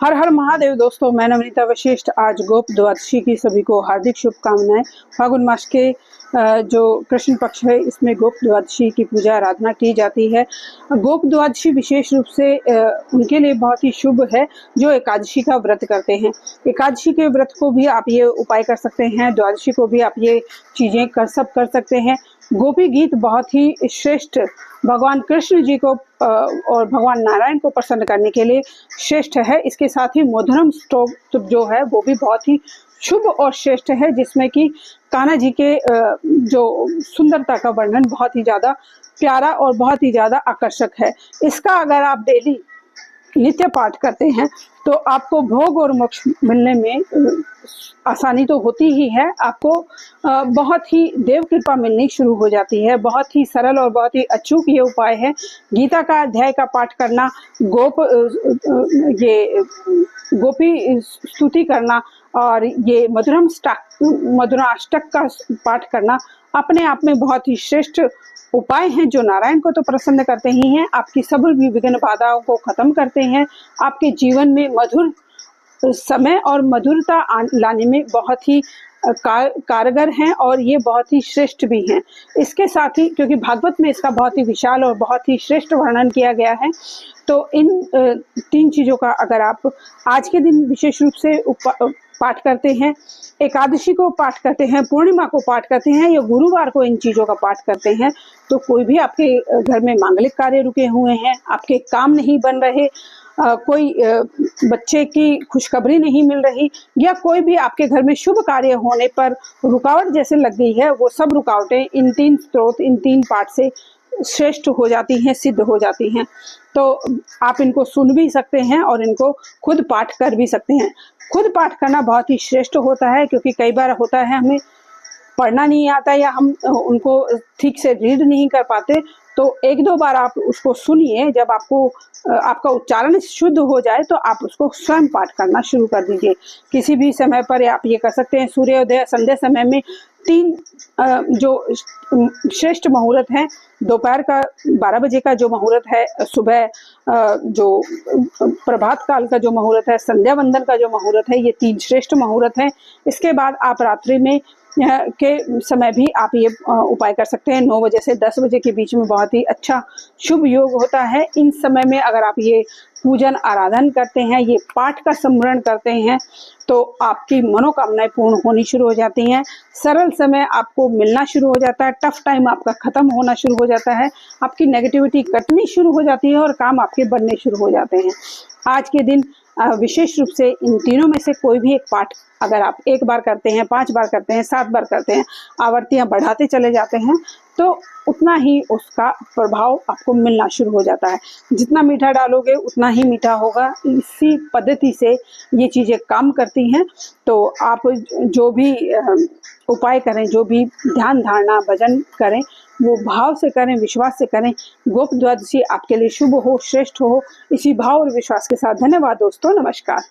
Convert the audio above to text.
हर हर महादेव दोस्तों, मैं नवनीता वशिष्ठ। आज गोप द्वादशी की सभी को हार्दिक शुभकामनाएं। फागुन मास के जो कृष्ण पक्ष है, इसमें गोप द्वादशी की पूजा आराधना की जाती है। गोप द्वादशी विशेष रूप से उनके लिए बहुत ही शुभ है जो एकादशी का व्रत करते हैं। एकादशी के व्रत को भी आप ये उपाय कर सकते हैं, द्वादशी को भी आप ये चीज़ें कर सकते हैं। गोपी गीत बहुत ही श्रेष्ठ भगवान कृष्ण जी को और भगवान नारायण को प्रसन्न करने के लिए श्रेष्ठ है। इसके साथ ही मधुरम स्तोत्र जो है वो भी बहुत ही शुभ और श्रेष्ठ है, जिसमें कि कान्हा जी के जो सुंदरता का वर्णन बहुत ही ज़्यादा प्यारा और बहुत ही ज़्यादा आकर्षक है। इसका अगर आप डेली नित्य पाठ करते हैं तो आपको भोग और मोक्ष मिलने में आसानी तो होती ही है। आपको बहुत ही देव कृपा मिलनी शुरू हो जाती है। बहुत ही सरल और बहुत ही अचूक ये उपाय है। गीता का अध्याय का पाठ करना, ये गोपी स्तुति करना और ये मधुराष्टक का पाठ करना अपने आप में बहुत ही श्रेष्ठ उपाय हैं, जो नारायण को तो प्रसन्न करते ही हैं, आपकी सभी भी विघ्न बाधाओं को खत्म करते हैं, आपके जीवन में मधुर समय और मधुरता लाने में बहुत ही कारगर हैं और ये बहुत ही श्रेष्ठ भी हैं। इसके साथ ही क्योंकि भागवत में इसका बहुत ही विशाल और बहुत ही श्रेष्ठ वर्णन किया गया है, तो इन 3 चीज़ों का अगर आप आज के दिन विशेष रूप से पाठ करते हैं, एकादशी को पाठ करते हैं, पूर्णिमा को पाठ करते हैं या गुरुवार को इन चीज़ों का पाठ करते हैं, तो कोई भी आपके घर में मांगलिक कार्य रुके हुए हैं, आपके काम नहीं बन रहे, कोई बच्चे की खुशखबरी नहीं मिल रही, या कोई भी आपके घर में शुभ कार्य होने पर रुकावट जैसे लग गई है, वो सब रुकावटें इन 3 स्त्रोत, इन 3 पाठ से श्रेष्ठ हो जाती हैं, सिद्ध हो जाती हैं। तो आप इनको सुन भी सकते हैं और इनको खुद पाठ कर भी सकते हैं। खुद पाठ करना बहुत ही श्रेष्ठ होता है, क्योंकि कई बार होता है हमें पढ़ना नहीं आता या हम उनको ठीक से रीड नहीं कर पाते, तो 1-2 बार आप उसको सुनिए। जब आपको आपका उच्चारण शुद्ध हो जाए तो आप उसको स्वयं पाठ करना शुरू कर दीजिए। किसी भी समय पर आप ये कर सकते हैं। सूर्योदय संध्या समय में 3 जो श्रेष्ठ मुहूर्त हैं, दोपहर का 12 बजे का जो मुहूर्त है, सुबह जो प्रभात काल का जो मुहूर्त है, संध्या वंदन का जो मुहूर्त है, ये 3 श्रेष्ठ मुहूर्त हैं। इसके बाद आप रात्रि में के समय भी आप ये उपाय कर सकते हैं। 9 बजे से 10 बजे के बीच में बहुत ही अच्छा शुभ योग होता है। इन समय में अगर आप ये पूजन आराधन करते हैं, ये पाठ का स्मरण करते हैं, तो आपकी मनोकामनाएं पूर्ण होनी शुरू हो जाती हैं। सरल समय आपको मिलना शुरू हो जाता है, टफ टाइम आपका खत्म होना शुरू हो जाता है, आपकी नेगेटिविटी कटनी शुरू हो जाती है और काम आपके बनने शुरू हो जाते हैं। आज के दिन विशेष रूप से इन तीनों में से कोई भी एक पाठ अगर आप 1 बार करते हैं, 5 बार करते हैं, 7 बार करते हैं, आवृत्तियां बढ़ाते चले जाते हैं, तो उतना ही उसका प्रभाव आपको मिलना शुरू हो जाता है। जितना मीठा डालोगे उतना ही मीठा होगा। इसी पद्धति से ये चीज़ें काम करती हैं। तो आप जो भी उपाय करें, जो भी ध्यान धारणा भजन करें, वो भाव से करें, विश्वास से करें। गोप द्वादशी आपके लिए शुभ हो, श्रेष्ठ हो, इसी भाव और विश्वास के साथ। धन्यवाद दोस्तों, नमस्कार।